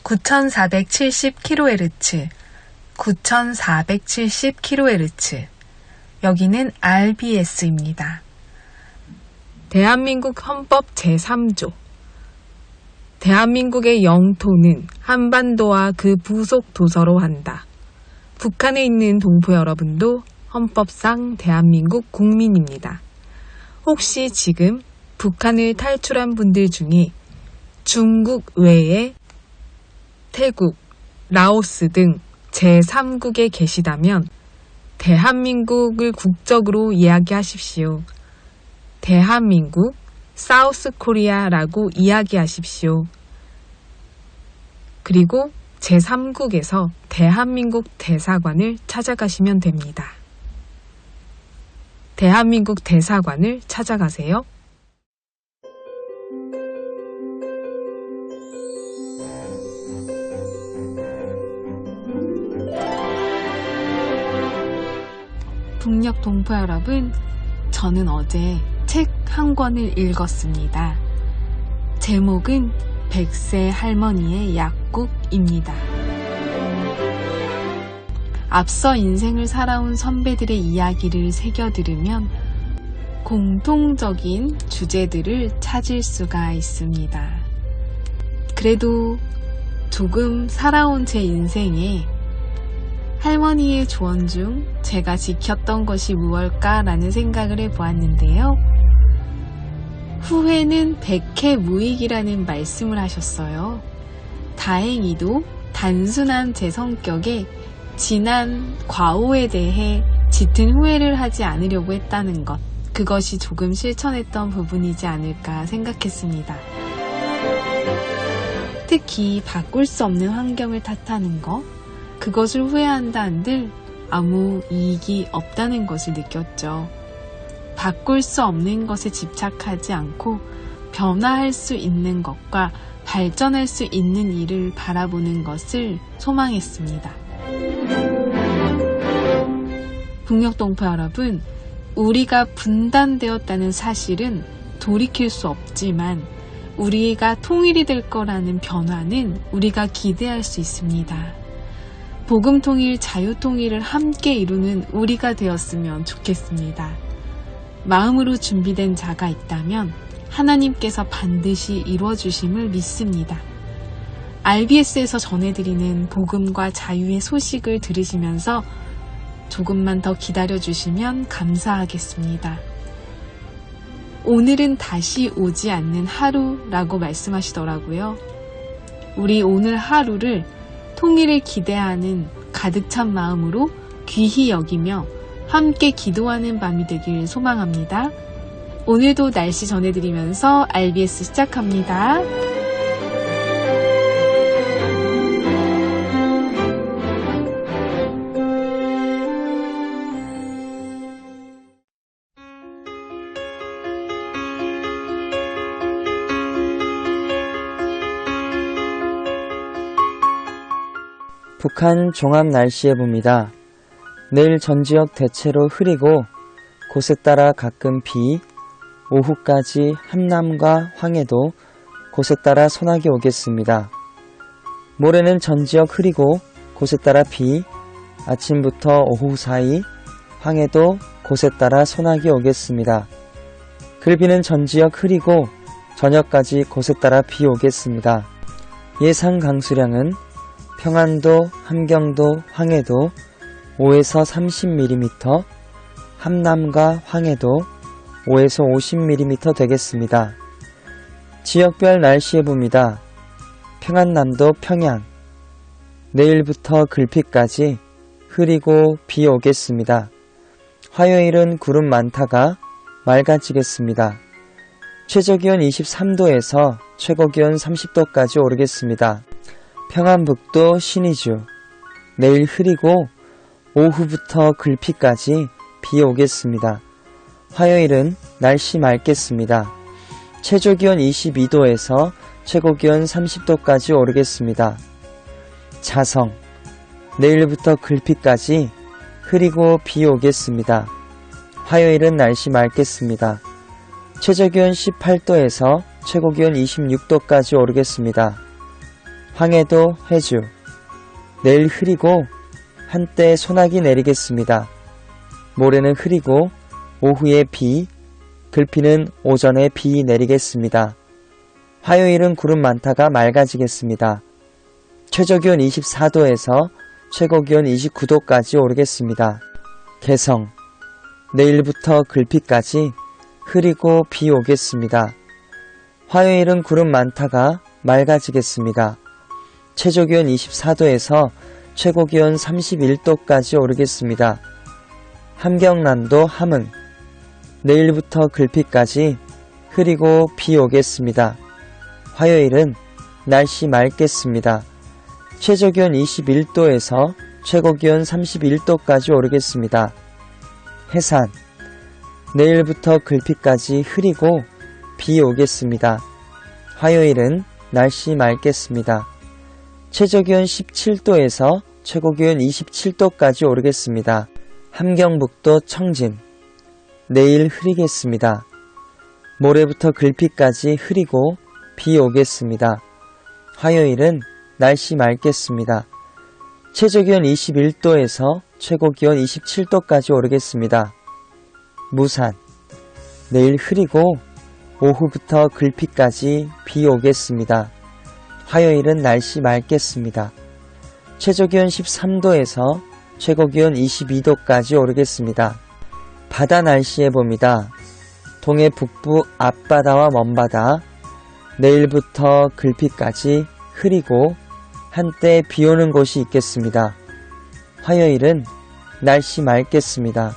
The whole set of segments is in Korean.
9470kHz, 9470kHz. 여기는 RBS입니다. 대한민국 헌법 제3조. 대한민국의 영토는 한반도와 그 부속 도서로 한다. 북한에 있는 동포 여러분도 헌법상 대한민국 국민입니다. 혹시 지금 북한을 탈출한 분들 중에 중국 외에 태국, 라오스 등 제3국에 계시다면 대한민국을 국적으로 이야기하십시오. 대한민국, 사우스 코리아라고 이야기하십시오. 그리고 제3국에서 대한민국 대사관을 찾아가시면 됩니다. 대한민국 대사관을 찾아가세요. 북녘 동포 여러분, 저는 어제 책 한 권을 읽었습니다. 제목은 100세 할머니의 약국입니다. 앞서 인생을 살아온 선배들의 이야기를 새겨들으면 공통적인 주제들을 찾을 수가 있습니다. 그래도 조금 살아온 제 인생에 할머니의 조언 중 제가 지켰던 것이 무엇일까라는 생각을 해보았는데요. 후회는 백해 무익이라는 말씀을 하셨어요. 다행히도 단순한 제 성격에 지난 과오에 대해 짙은 후회를 하지 않으려고 했다는 것, 그것이 조금 실천했던 부분이지 않을까 생각했습니다. 특히 바꿀 수 없는 환경을 탓하는 것, 그것을 후회한다 한들 아무 이익이 없다는 것을 느꼈죠. 바꿀 수 없는 것에 집착하지 않고 변화할 수 있는 것과 발전할 수 있는 일을 바라보는 것을 소망했습니다. 북녘 동포 여러분, 우리가 분단되었다는 사실은 돌이킬 수 없지만 우리가 통일이 될 거라는 변화는 우리가 기대할 수 있습니다. 복음통일, 자유통일을 함께 이루는 우리가 되었으면 좋겠습니다. 마음으로 준비된 자가 있다면 하나님께서 반드시 이루어주심을 믿습니다. RBS에서 전해드리는 복음과 자유의 소식을 들으시면서 조금만 더 기다려주시면 감사하겠습니다. 오늘은 다시 오지 않는 하루라고 말씀하시더라고요. 우리 오늘 하루를 통일을 기대하는 가득 찬 마음으로 귀히 여기며 함께 기도하는 밤이 되길 소망합니다. 오늘도 날씨 전해드리면서 RBS 시작합니다. 북한 종합 날씨예보입니다. 내일 전 지역 대체로 흐리고 곳에 따라 가끔 비, 오후까지 함남과 황해도 곳에 따라 소나기 오겠습니다. 모레는 전 지역 흐리고 곳에 따라 비, 아침부터 오후 사이 황해도 곳에 따라 소나기 오겠습니다. 글비는 전 지역 흐리고 저녁까지 곳에 따라 비 오겠습니다. 예상 강수량은 평안도, 함경도, 황해도 5에서 30mm, 함남과 황해도 5에서 50mm 되겠습니다. 지역별 날씨예보입니다. 평안남도 평양, 내일부터 글피까지 흐리고 비 오겠습니다. 화요일은 구름 많다가 맑아지겠습니다. 최저기온 23도에서 최고기온 30도까지 오르겠습니다. 평안북도 신의주, 내일 흐리고 오후부터 글피까지 비 오겠습니다. 화요일은 날씨 맑겠습니다. 최저기온 22도에서 최고기온 30도까지 오르겠습니다. 자성, 내일부터 글피까지 흐리고 비 오겠습니다. 화요일은 날씨 맑겠습니다. 최저기온 18도에서 최고기온 26도까지 오르겠습니다. 황해도 해주. 내일 흐리고 한때 소나기 내리겠습니다. 모레는 흐리고 오후에 비, 글피는 오전에 비 내리겠습니다. 화요일은 구름 많다가 맑아지겠습니다. 최저기온 24도에서 최고기온 29도까지 오르겠습니다. 개성. 내일부터 글피까지 흐리고 비 오겠습니다. 화요일은 구름 많다가 맑아지겠습니다. 최저기온 24도에서 최고기온 31도까지 오르겠습니다. 함경남도 함흥. 내일부터 글피까지 흐리고 비 오겠습니다. 화요일은 날씨 맑겠습니다. 최저기온 21도에서 최고기온 31도까지 오르겠습니다. 해산. 내일부터 글피까지 흐리고 비 오겠습니다. 화요일은 날씨 맑겠습니다. 최저기온 17도에서 최고기온 27도까지 오르겠습니다. 함경북도 청진. 내일 흐리겠습니다. 모레부터 글피까지 흐리고 비 오겠습니다. 화요일은 날씨 맑겠습니다. 최저기온 21도에서 최고기온 27도까지 오르겠습니다. 무산. 내일 흐리고 오후부터 글피까지 비 오겠습니다. 화요일은 날씨 맑겠습니다. 최저기온 13도에서 최고기온 22도까지 오르겠습니다. 바다 날씨 해봅니다. 동해 북부 앞바다와 먼바다. 내일부터 글피까지 흐리고 한때 비 오는 곳이 있겠습니다. 화요일은 날씨 맑겠습니다.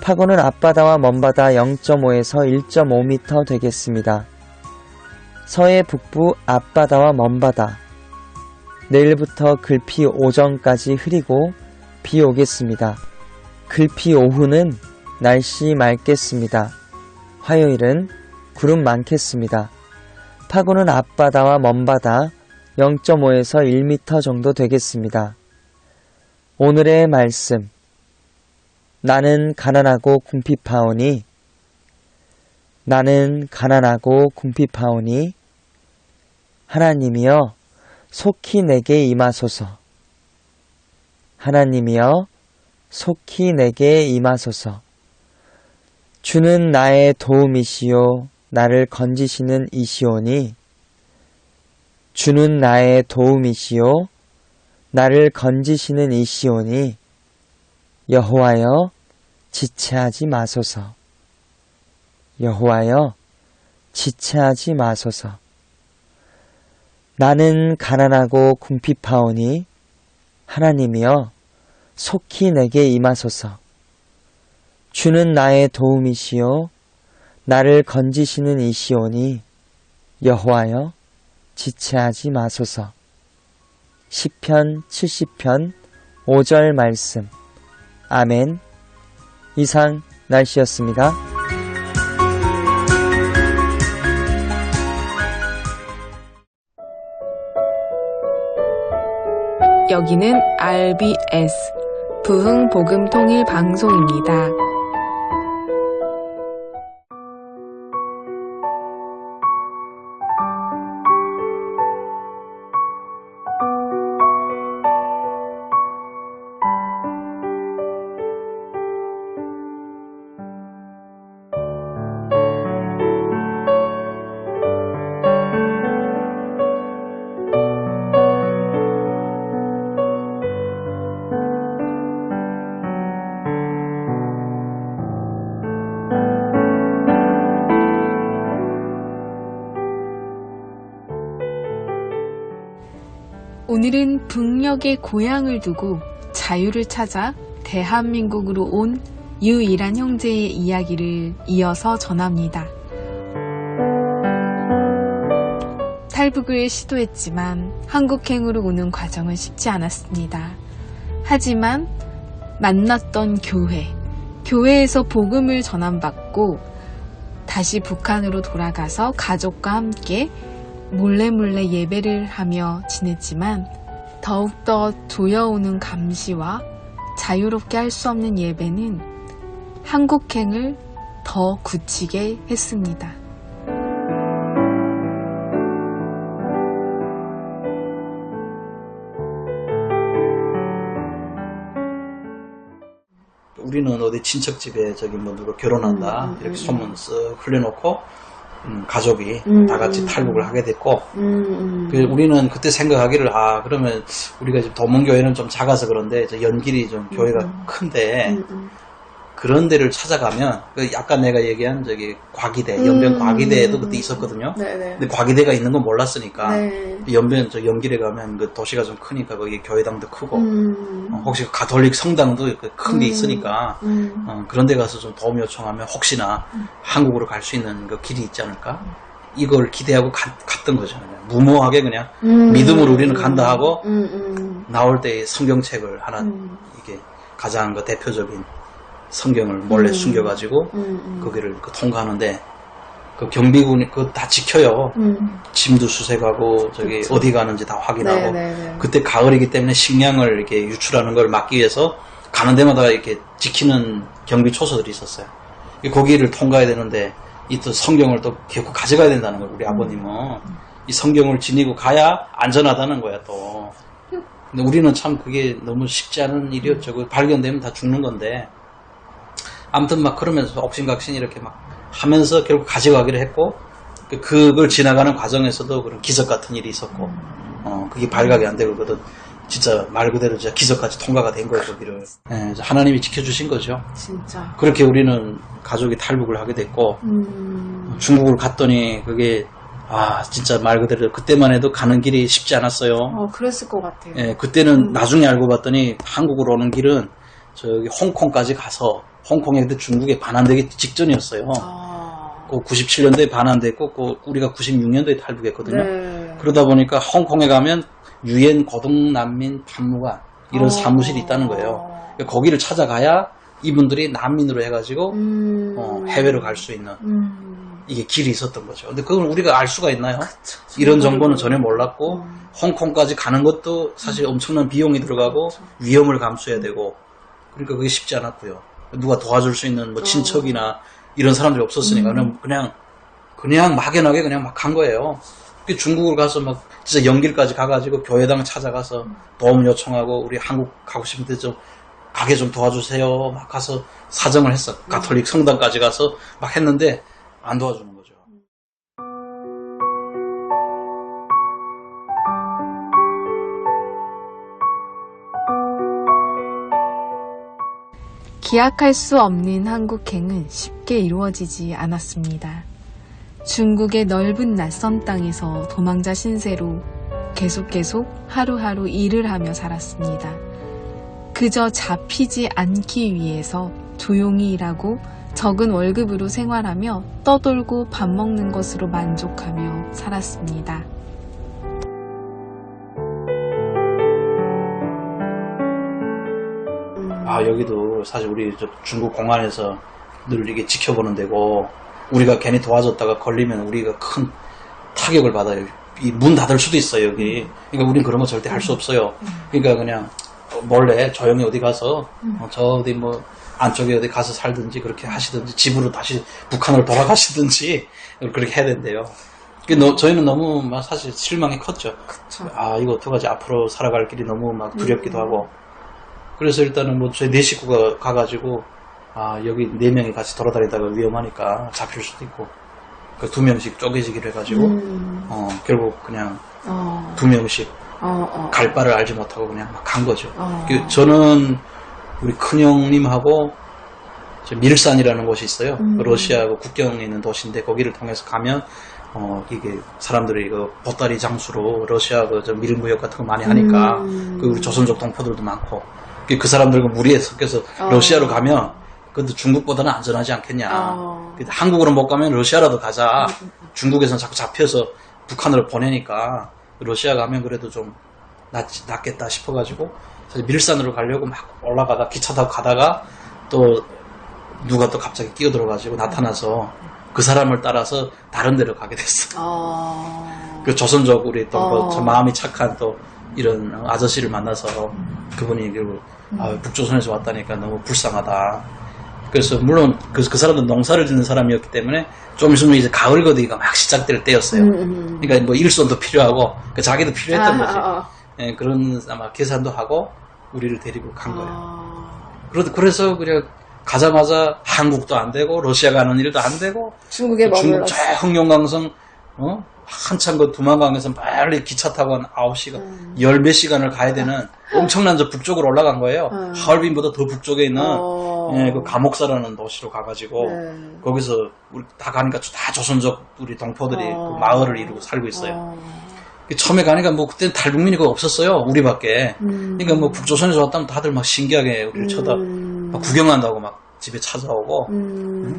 파고는 앞바다와 먼바다 0.5에서 1.5m 되겠습니다. 서해 북부 앞바다와 먼바다. 내일부터 글피 오전까지 흐리고 비 오겠습니다. 글피 오후는 날씨 맑겠습니다. 화요일은 구름 많겠습니다. 파고는 앞바다와 먼바다 0.5에서 1m 정도 되겠습니다. 오늘의 말씀. 나는 가난하고 궁핍하오니, 나는 가난하고 궁핍하오니 하나님이여 속히 내게 임하소서. 하나님이여 속히 내게 임하소서. 주는 나의 도움이시요 나를 건지시는 이시오니, 주는 나의 도움이시요 나를 건지시는 이시오니 여호와여 지체하지 마소서. 여호와여 지체하지 마소서. 나는 가난하고 궁핍하오니 하나님이여 속히 내게 임하소서. 주는 나의 도움이시요 나를 건지시는 이시오니 여호와여 지체하지 마소서. 시편 70편 5절 말씀. 아멘. 이상 날씨였습니다. 여기는 RBS 부흥복음통일방송입니다. 오늘은 북녘의 고향을 두고 자유를 찾아 대한민국으로 온 유일한 형제의 이야기를 이어서 전합니다. 탈북을 시도했지만 한국행으로 오는 과정은 쉽지 않았습니다. 하지만 만났던 교회에서 복음을 전함받고 다시 북한으로 돌아가서 가족과 함께 몰래 예배를 하며 지냈지만 더욱더 조여오는 감시와 자유롭게 할 수 없는 예배는 한국행을 더 굳히게 했습니다. 우리는 어디 친척 집에 저기 뭐 누가 결혼한다 이렇게 소문 쓱 흘려놓고 가족이 다 같이 탈북을 하게 됐고 우리는 그때 생각하기를 그러면 우리가 지금 도문교회는 좀 작아서 그런데 연길이 좀 교회가 큰데 그런 데를 찾아가면 아까 내가 얘기한 저기 과기대 연변 과기대에도 그때 있었거든요. 네네. 근데 과기대가 있는 건 몰랐으니까 네. 연변 저 연길에 가면 그 도시가 좀 크니까 거기 교회당도 크고 혹시 가톨릭 성당도 큰 게 있으니까 그런 데 가서 좀 도움 요청하면 혹시나 한국으로 갈 수 있는 그 길이 있지 않을까? 이걸 기대하고 갔던 거죠. 그냥 무모하게 그냥 믿음으로 우리는 간다 하고 나올 때 성경책을 하나 이게 가장 그 대표적인 성경을 몰래 숨겨가지고 거기를 통과하는데 그 경비군이 그거 다 지켜요. 짐도 수색하고 저기 그쵸. 어디 가는지 다 확인하고 네네네. 그때 가을이기 때문에 식량을 이렇게 유출하는 걸 막기 위해서 가는 데마다 이렇게 지키는 경비 초소들이 있었어요. 거기를 통과해야 되는데 이 또 성경을 또 결국 가져가야 된다는 거예요. 우리 아버님은 이 성경을 지니고 가야 안전하다는 거야 또. 근데 우리는 참 그게 너무 쉽지 않은 일이었죠. 그 발견되면 다 죽는 건데. 아무튼 막 그러면서 옥신각신 이렇게 막 하면서 결국 가져가기로 했고 그걸 지나가는 과정에서도 그런 기적 같은 일이 있었고 그게 발각이 안 되고 그것도 진짜 말 그대로 진짜 기적까지 통과가 된 거예요 거기를. 네, 하나님이 지켜주신 거죠. 진짜. 그렇게 우리는 가족이 탈북을 하게 됐고 중국을 갔더니 그게 진짜 말 그대로 그때만 해도 가는 길이 쉽지 않았어요. 그랬을 것 같아요. 예, 그때는 나중에 알고 봤더니 한국으로 오는 길은 저기 홍콩까지 가서 홍콩에 그때 중국에 반환되기 직전이었어요. 그 97년도에 반환됐고 우리가 96년도에 탈북했거든요. 네. 그러다 보니까 홍콩에 가면 유엔 고등난민 판무관 이런 사무실이 있다는 거예요. 그러니까 거기를 찾아가야 이분들이 난민으로 해가지고 해외로 갈 수 있는 이게 길이 있었던 거죠. 근데 그걸 우리가 알 수가 있나요? 그쵸. 이런 정보는 전혀 몰랐고 홍콩까지 가는 것도 사실 엄청난 비용이 들어가고 위험을 감수해야 되고 그러니까 그게 쉽지 않았고요. 누가 도와줄 수 있는 뭐 친척이나 이런 사람들이 없었으니까 그냥 막연하게 그냥 막 간 거예요. 중국을 가서 막 진짜 연길까지 가가지고 교회당 찾아가서 도움 요청하고 우리 한국 가고 싶은데 좀 가게 좀 도와주세요. 막 가서 사정을 했어. 가톨릭 성당까지 가서 막 했는데 안 도와주는 거죠. 기약할 수 없는 한국행은 쉽게 이루어지지 않았습니다. 중국의 넓은 낯선 땅에서 도망자 신세로 계속 하루하루 일을 하며 살았습니다. 그저 잡히지 않기 위해서 조용히 일하고 적은 월급으로 생활하며 떠돌고 밥 먹는 것으로 만족하며 살았습니다. 여기도 사실 우리 중국 공안에서 늘 이게 지켜보는 데고 우리가 괜히 도와줬다가 걸리면 우리가 큰 타격을 받아요. 이 문 닫을 수도 있어요 여기. 그러니까 우린 그런 거 절대 할 수 없어요. 그러니까 그냥 몰래 조용히 어디 가서 저 어디 뭐 안쪽에 어디 가서 살든지 그렇게 하시든지 집으로 다시 북한으로 돌아가시든지 그렇게 해야 된대요. 저희는 너무 막 사실 실망이 컸죠. 그쵸. 이거 어떡하지 앞으로 살아갈 길이 너무 막 두렵기도 하고. 그래서 일단은 뭐 저희 4식구가 가가지고 여기 4명이 같이 돌아다니다가 위험하니까 잡힐 수도 있고 2명씩 쪼개지기로 해가지고 결국 그냥 2명씩 갈 바를 알지 못하고 그냥 막 간 거죠. 저는 우리 큰형님하고 밀산이라는 곳이 있어요. 러시아하고 국경에 있는 도시인데 거기를 통해서 가면 이게 사람들이 이거 보따리 장수로 러시아 그 밀무역 같은 거 많이 하니까 우리 조선족 동포들도 많고 그 사람들과 무리에 섞여서 러시아로 가면 그것도 중국보다는 안전하지 않겠냐. 한국으로 못 가면 러시아라도 가자. 중국에서는 자꾸 잡혀서 북한으로 보내니까 러시아 가면 그래도 좀 낫겠다 싶어가지고 사실 밀산으로 가려고 막 올라가다 기차 타고 가다가 또 누가 또 갑자기 끼어들어가지고 나타나서 그 사람을 따라서 다른 데로 가게 됐어. 그 조선족 우리 또 저 마음이 착한 또 이런 아저씨를 만나서 그분이 결국 북조선에서 왔다니까 너무 불쌍하다. 그래서 물론 그 사람도 농사를 짓는 사람이었기 때문에 좀 있으면 이제 가을 거두기가 막 시작될 때였어요. 그러니까 뭐 일손도 필요하고 그러니까 자기도 필요했던 거지. 그런 아마 계산도 하고 우리를 데리고 간 거예요. 그래서 그냥 가자마자 한국도 안 되고 러시아 가는 일도 안 되고 중국에 중국 머물렀어. 저 흥룡강성 한참 그 두만강에서 빨리 기차 타고 한 9시간, 열 몇 시간을 가야 되는 엄청난 저 북쪽으로 올라간 거예요. 하얼빈보다 더 북쪽에 있는 예, 그 가목사라는 도시로 가가지고 거기서 우리 다 가니까 다 조선족 우리 동포들이 그 마을을 이루고 살고 있어요. 처음에 가니까 뭐 그때는 탈북민이 거의 없었어요. 우리밖에. 그러니까 뭐 북조선에서 왔다면 다들 막 신기하게 우리를 막 구경한다고 막 집에 찾아오고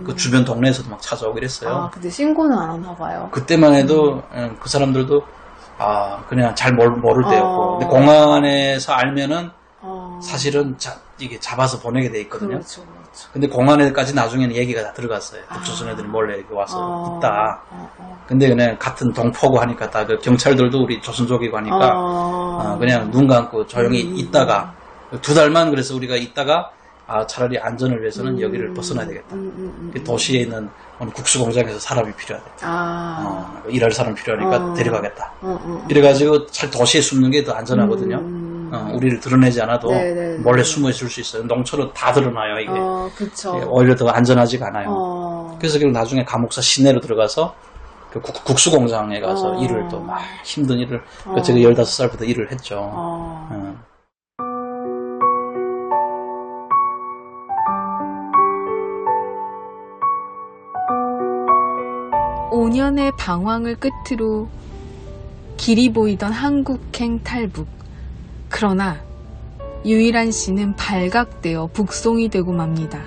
그 주변 동네에서도 막 찾아오고 이랬어요. 아, 근데 신고는 안 하나 봐요. 그때만 해도 그 사람들도 그냥 잘 모를 때였고 근데 공안에서 알면은 사실은 이게 잡아서 보내게 돼 있거든요. 그렇죠. 근데 공안에까지 나중에는 얘기가 다 들어갔어요. 북조선 애들이 몰래 이렇게 와서 있다. 근데 그냥 같은 동포고 하니까 다 그 경찰들도 우리 조선족이고 하니까 그냥 눈 감고 조용히 있다가 2달만 그래서 우리가 있다가 차라리 안전을 위해서는 여기를 벗어나야 되겠다. 도시에 있는 국수 공장에서 사람이 필요하다. 일할 사람 필요하니까 데려가겠다. 이래가지고 잘 도시에 숨는 게 더 안전하거든요. 우리를 드러내지 않아도 몰래 숨어 있을 수 있어요. 농촌은 다 드러나요, 이게. 그쵸. 오히려 더 안전하지가 않아요. 그래서 나중에 감옥사 시내로 들어가서 그 국수 공장에 가서 일을 또 막 힘든 일을 제가 15살부터 일을 했죠. 5년의 방황을 끝으로 길이 보이던 한국행 탈북. 그러나 유일한 씨는 발각되어 북송이 되고 맙니다.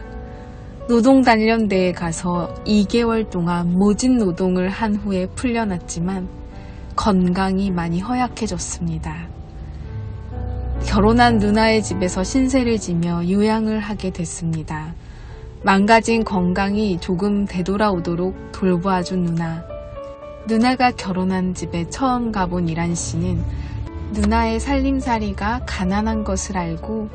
노동단련대에 가서 2개월 동안 모진 노동을 한 후에 풀려났지만 건강이 많이 허약해졌습니다. 결혼한 누나의 집에서 신세를 지며 요양을 하게 됐습니다. 망가진 건강이 조금 되돌아오도록 돌보아준 누나. 누나가 결혼한 집에 처음 가본 이란 씨는 누나의 살림살이가 가난한 것을 알고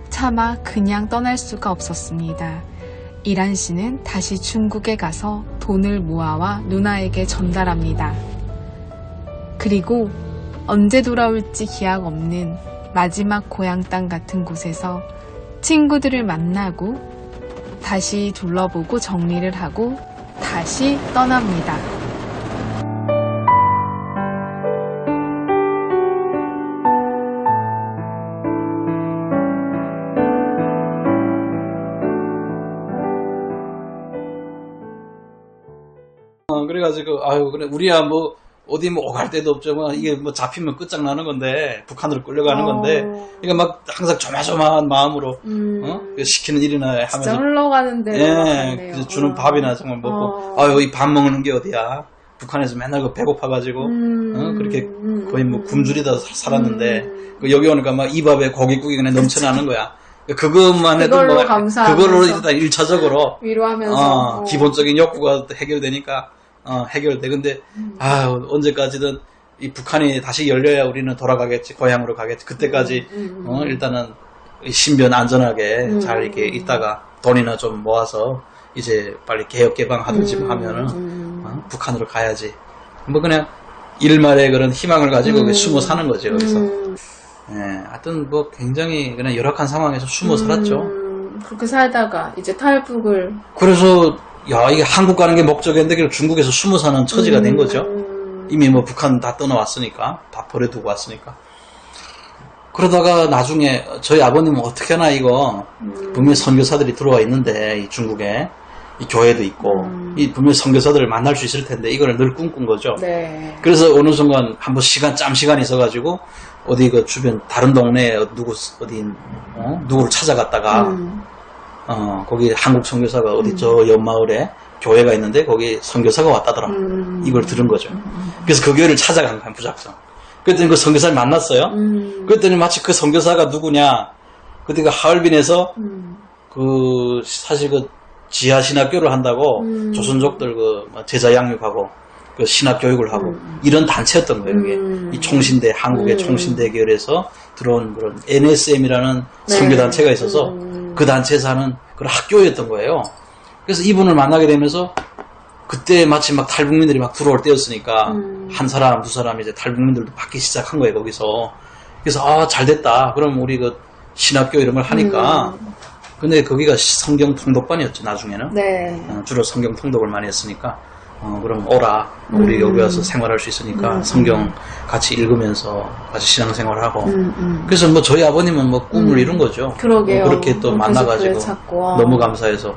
차마 그냥 떠날 수가 없었습니다. 이란 씨는 다시 중국에 가서 돈을 모아와 누나에게 전달합니다. 그리고 언제 돌아올지 기약 없는 마지막 고향 땅 같은 곳에서 친구들을 만나고 다시 둘러보고 정리를 하고 다시 떠납니다. 그래가지고 그래 우리야 뭐 어디 뭐 오갈 데도 없죠. 뭐 이게 뭐 잡히면 끝장나는 건데 북한으로 끌려가는 건데 그러니까 막 항상 조마조마한 마음으로 시키는 일이나 하면서 진짜 흘러가는데 그래서 주는 밥이나 정말 먹고 이 밥 먹는 게 어디야. 북한에서 맨날 그 배고파가지고 그렇게 거의 뭐 굶주리다 살았는데 여기 오니까 막 이 밥에 고깃국이 그냥 넘쳐나는 거야. 그것만 해도 그걸로 뭐 감사하면서 그걸로 일단 1차적으로 위로하면서 기본적인 욕구가 해결되니까 해결돼. 근데 언제까지든 이 북한이 다시 열려야 우리는 돌아가겠지, 고향으로 가겠지. 그때까지 일단은 신변 안전하게 잘 이렇게 있다가 돈이나 좀 모아서 이제 빨리 개혁 개방하든지 하면은 북한으로 가야지. 뭐 그냥 일말의 그런 희망을 가지고 숨어 사는 거죠 여기서. 하여튼 뭐 굉장히 그냥 열악한 상황에서 숨어 살았죠. 그렇게 살다가 이제 탈북을. 그래서 이게 한국 가는 게 목적이었는데 그냥 중국에서 숨어 사는 처지가 된 거죠. 이미 뭐 북한 다 떠나왔으니까, 다 버려두고 왔으니까. 그러다가 나중에 저희 아버님은 어떻게 하나 이거 분명히 선교사들이 들어와 있는데 이 중국에 이 교회도 있고 이 분명히 선교사들을 만날 수 있을 텐데 이거를 늘 꿈꾼 거죠. 네. 그래서 어느 순간 한번 짬 시간이 있어가지고 어디 그 주변 다른 동네에 누구를 찾아갔다가 거기 한국 선교사가 어디 저 옆마을에 교회가 있는데 거기 선교사가 왔다더라. 이걸 들은 거죠. 그래서 그 교회를 찾아간 거야, 무작정. 그랬더니 그 선교사를 만났어요. 그랬더니 마치 그 선교사가 누구냐. 그때 그 하얼빈에서 사실 지하 신학교를 한다고 조선족들 제자 양육하고 그 신학 교육을 하고 이런 단체였던 거예요. 이게 이 총신대 한국의 총신대 계열에서 들어온 그런 NSM이라는 선교 단체가 있어서 그 단체에서 하는 그런 학교였던 거예요. 그래서 이분을 만나게 되면서 그때 마치 막 탈북민들이 막 들어올 때였으니까 한 사람 두 사람 이제 탈북민들도 받기 시작한 거예요 거기서. 그래서 잘 됐다. 그럼 우리 그 신학교 이런 걸 하니까 근데 거기가 성경 통독반이었죠, 나중에는. 네. 주로 성경 통독을 많이 했으니까, 그럼 오라. 우리 여기 와서 생활할 수 있으니까 성경 같이 읽으면서 같이 신앙생활을 하고. 그래서 뭐 저희 아버님은 뭐 꿈을 이룬 거죠. 그러게요. 그렇게 또 만나가지고 찾고. 너무 감사해서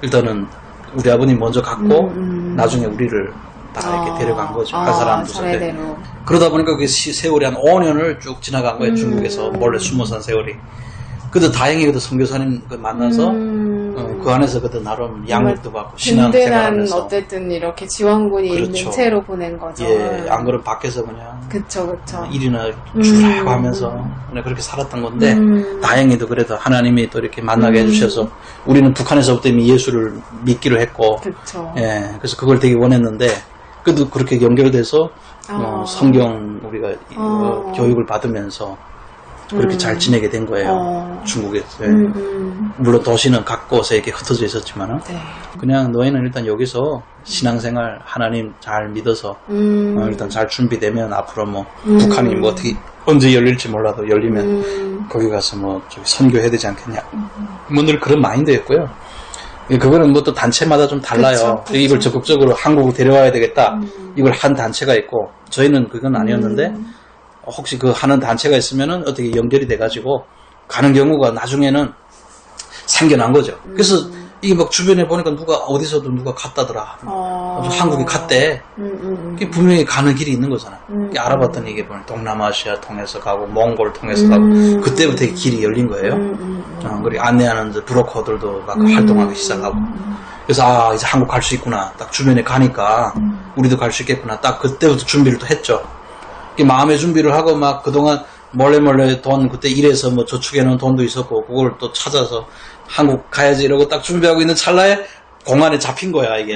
일단은 우리 아버님 먼저 갔고 나중에 우리를 다 이렇게 데려간 거죠. 한 사람 두 사람. 차례대로. 그러다 보니까 그 세월이 한 5년을 쭉 지나간 거예요. 중국에서 몰래 숨어 산 세월이. 그래도 다행히 그래도 선교사님 만나서 그 안에서 그래도 나름 양육도 받고 신앙생활 든든한 하면서. 어쨌든 이렇게 지원군이 그렇죠. 있는 채로 보낸 거죠. 예, 안 그러면 밖에서 그냥 그쵸. 일이나 주라고 하면서 그냥 그렇게 살았던 건데 다행히도 그래도 하나님이 또 이렇게 만나게 해주셔서 우리는 북한에서부터 이미 예수를 믿기로 했고 그쵸. 예, 그래서 그걸 되게 원했는데 그래도 그렇게 연결돼서 성경 우리가 교육을 받으면서 그렇게 잘 지내게 된 거예요. 중국에서. 예. 물론 도시는 각 곳에 이렇게 흩어져 있었지만 네. 그냥 너희는 일단 여기서 신앙생활 하나님 잘 믿어서 일단 잘 준비되면 앞으로 뭐 북한이 뭐 어떻게 언제 열릴지 몰라도 열리면 거기 가서 뭐 저기 선교해야 되지 않겠냐. 뭐 늘 그런 마인드였고요. 그거는 뭐 또 단체마다 좀 달라요. 그쵸. 이걸 적극적으로 한국으로 데려와야 되겠다. 이걸 한 단체가 있고 저희는 그건 아니었는데 혹시 그 하는 단체가 있으면은 어떻게 연결이 돼가지고 가는 경우가 나중에는 생겨난 거죠. 그래서 이게 막 주변에 보니까 누가 어디서도 누가 갔다더라. 한국에 갔대. 분명히 가는 길이 있는 거잖아. 알아봤더니 이게 보면 동남아시아 통해서 가고 몽골 통해서 가고 그때부터 이 길이 열린 거예요. 그리고 안내하는 브로커들도 막 활동하기 시작하고. 그래서 이제 한국 갈 수 있구나. 딱 주변에 가니까 우리도 갈 수 있겠구나. 딱 그때부터 준비를 또 했죠. 마음의 준비를 하고 막 그동안 몰래 돈 그때 일해서 뭐 저축해 놓은 돈도 있었고 그걸 또 찾아서 한국 가야지 이러고 딱 준비하고 있는 찰나에 공안에 잡힌 거야 이게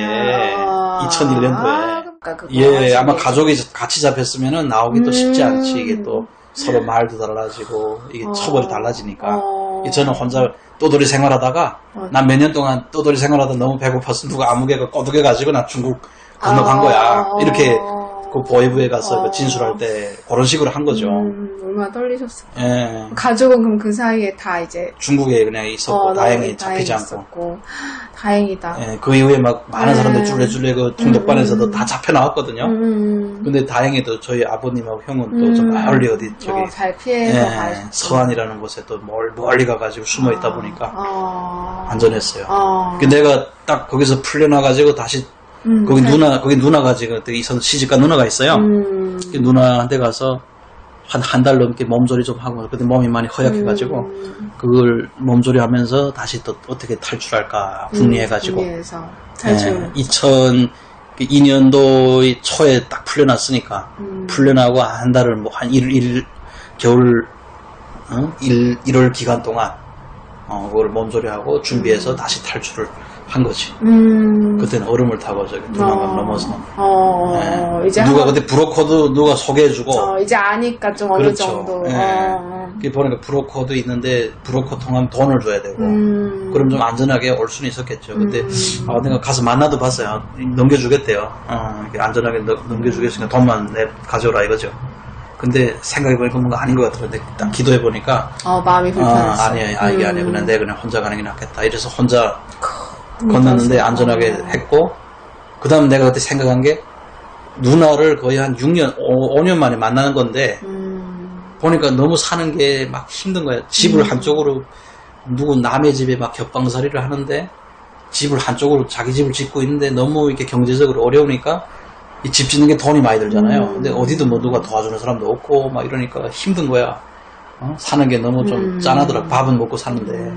2001년도에 예 아마 가족이 같이 잡혔으면은 나오기 또 쉽지 않지 이게 또 서로 말도 달라지고 이게 처벌이 달라지니까 저는 혼자 떠돌이 생활하다가 난 몇 년 동안 떠돌이 생활하다 너무 배고파서 누가 아무개가 꼬드겨 가지고 나 중국 건너간 거야 이렇게 그 보이부에 가서 그 진술할 때 그런 식으로 한 거죠. 얼마나 떨리셨어요. 예. 가족은 그럼 그 사이에 다 이제 중국에 그냥 있었고 다행히 잡히지 않고. 있었고. 다행이다. 예, 그 이후에 막 많은 사람들 줄레줄레 그 통독반에서도 다 잡혀 나왔거든요. 근데 다행히도 저희 아버님하고 형은 또 좀 멀리 어디 저기 잘 피해서 가셨죠. 서안이라는 곳에 또 멀리 가가지고 숨어 있다 보니까 안전했어요. 내가 딱 거기서 풀려나가지고 다시 거기 누나가 지금 시집간 누나가 있어요. 그 누나한테 가서 한 달 넘게 몸조리 좀 하고, 그때 몸이 많이 허약해가지고, 그걸 몸조리 하면서 다시 또 어떻게 탈출할까 궁리해가지고, 2002년도 초에 딱 풀려났으니까, 풀려나고 한 달을 뭐 한 겨울, 1월 기간 동안, 그걸 몸조리하고 준비해서 다시 탈출을 한 거지. 그때는 얼음을 타고 저기 두만강 넘어서. 이제 누가 그때 브로커도 누가 소개해주고. 이제 아니까 좀 어느 그렇죠. 정도. 보니까 브로커도 있는데 브로커 통하면 돈을 줘야 되고. 그럼 좀 안전하게 올 수는 있었겠죠. 근데 내가 가서 만나도 봤어요. 넘겨주겠대요. 이렇게 안전하게 넘겨주겠으니까 돈만 가져오라 이거죠. 근데 생각해보니까 뭔가 아닌 것 같은데 딱 기도해보니까 마음이 불편했어. 아니야 이게 아니야 그냥 내가 그냥 혼자 가는 게 낫겠다 이래서 혼자 건넜는데 안전하게 했고 그 다음 내가 그때 생각한 게 누나를 거의 한 6년 5년 만에 만나는 건데 보니까 너무 사는 게 막 힘든 거야. 집을 한쪽으로 누구 남의 집에 막 겹방살이를 하는데 집을 한쪽으로 자기 집을 짓고 있는데 너무 이렇게 경제적으로 어려우니까 이 집 짓는 게 돈이 많이 들잖아요. 근데 어디도 뭐 누가 도와주는 사람도 없고 막 이러니까 힘든 거야. 사는 게 너무 좀 짠하더라. 밥은 먹고 사는데.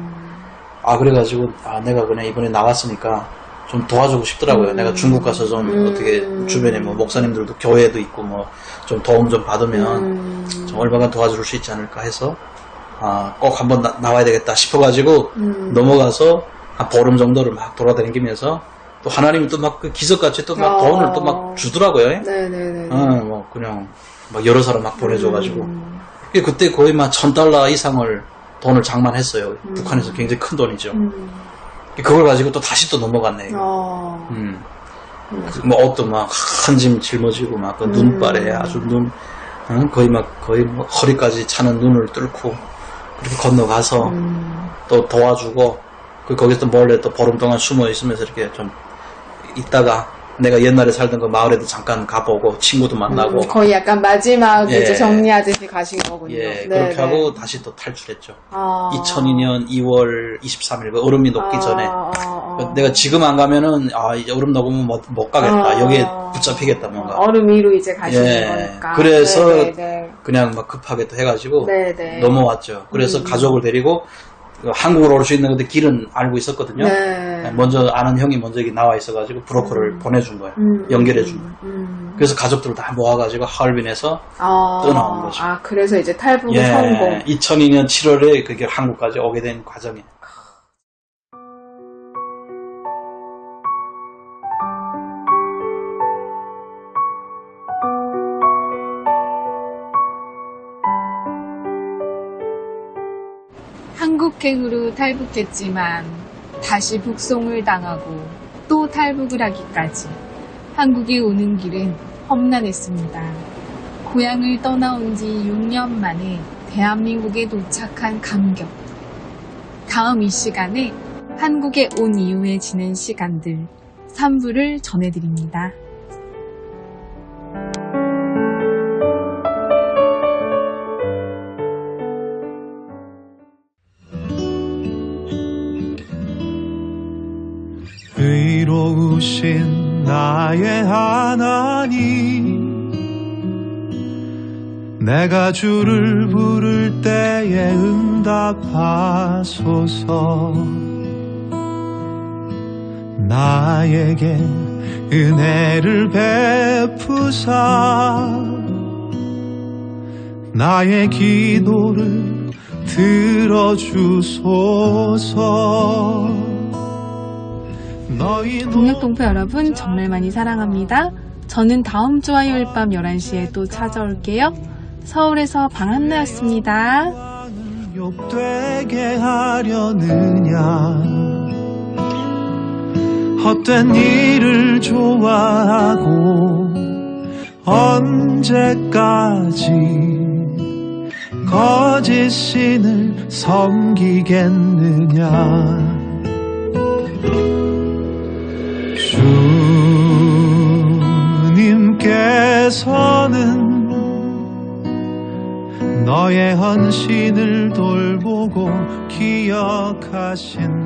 그래가지고 내가 그냥 이번에 나왔으니까 좀 도와주고 싶더라고요. 내가 중국 가서 좀 어떻게 주변에 뭐 목사님들도 교회도 있고 뭐 좀 도움 좀 받으면 좀 얼마간 도와줄 수 있지 않을까 해서 꼭 한번 나와야 되겠다 싶어가지고 넘어가서 한 보름 정도를 막 돌아다니면서 또 하나님이 또 막 그 기적같이 또 막 돈을 또 막 주더라고요. 네네네. 뭐 그냥 막 여러 사람 막 보내줘가지고 그때 거의 막 $1,000 이상을 돈을 장만했어요. 북한에서 굉장히 큰 돈이죠. 그걸 가지고 또 다시 또 넘어갔네. 뭐 옷도 막 한 짐 짊어지고 막 그 눈발에 아주 거의 뭐 허리까지 차는 눈을 뚫고 그렇게 건너가서 또 도와주고 거기서 몰래 또 보름 동안 숨어 있으면서 이렇게 좀 있다가 내가 옛날에 살던 그 마을에도 잠깐 가보고 친구도 만나고 거의 약간 마지막 예. 이제 정리하듯이 가신 거군요. 예, 네, 그렇게 네. 하고 다시 또 탈출했죠. 아. 2002년 2월 23일 그 얼음이 녹기 전에 내가 지금 안 가면은 이제 얼음 녹으면 못 가겠다. 여기에 붙잡히겠다 뭔가. 얼음 위로 이제 가시는 예. 거니까. 그래서 네네네. 그냥 막 급하게 또 해가지고 네네. 넘어왔죠. 그래서 가족을 데리고 한국으로 올 수 있는 건데 길은 알고 있었거든요. 네. 먼저 아는 형이 먼저 여기 나와 있어가지고 브로커를 보내준 거예요. 연결해준 거예요. 그래서 가족들을 다 모아가지고 하얼빈에서 떠나온 거죠. 그래서 이제 탈북 성공. 2002년 7월에 그게 한국까지 오게 된 과정이에요. 한국행으로 탈북했지만 다시 북송을 당하고 또 탈북을 하기까지 한국에 오는 길은 험난했습니다. 고향을 떠나온 지 6년 만에 대한민국에 도착한 감격. 다음 이 시간에 한국에 온 이후에 지낸 시간들 3부를 전해드립니다. 의로우신 나의 하나님, 내가 주를 부를 때에 응답하소서. 나에게 은혜를 베푸사 나의 기도를 들어주소서. 동역동포 여러분 정말 많이 사랑합니다. 저는 다음 주 화요일 밤 11시에 또 찾아올게요. 서울에서 방한나였습니다. 욕되게 하려느냐, 헛된 일을 좋아하고 언제까지 거짓 신을 섬기겠느냐. 주님께서는 너의 헌신을 돌보고 기억하신다.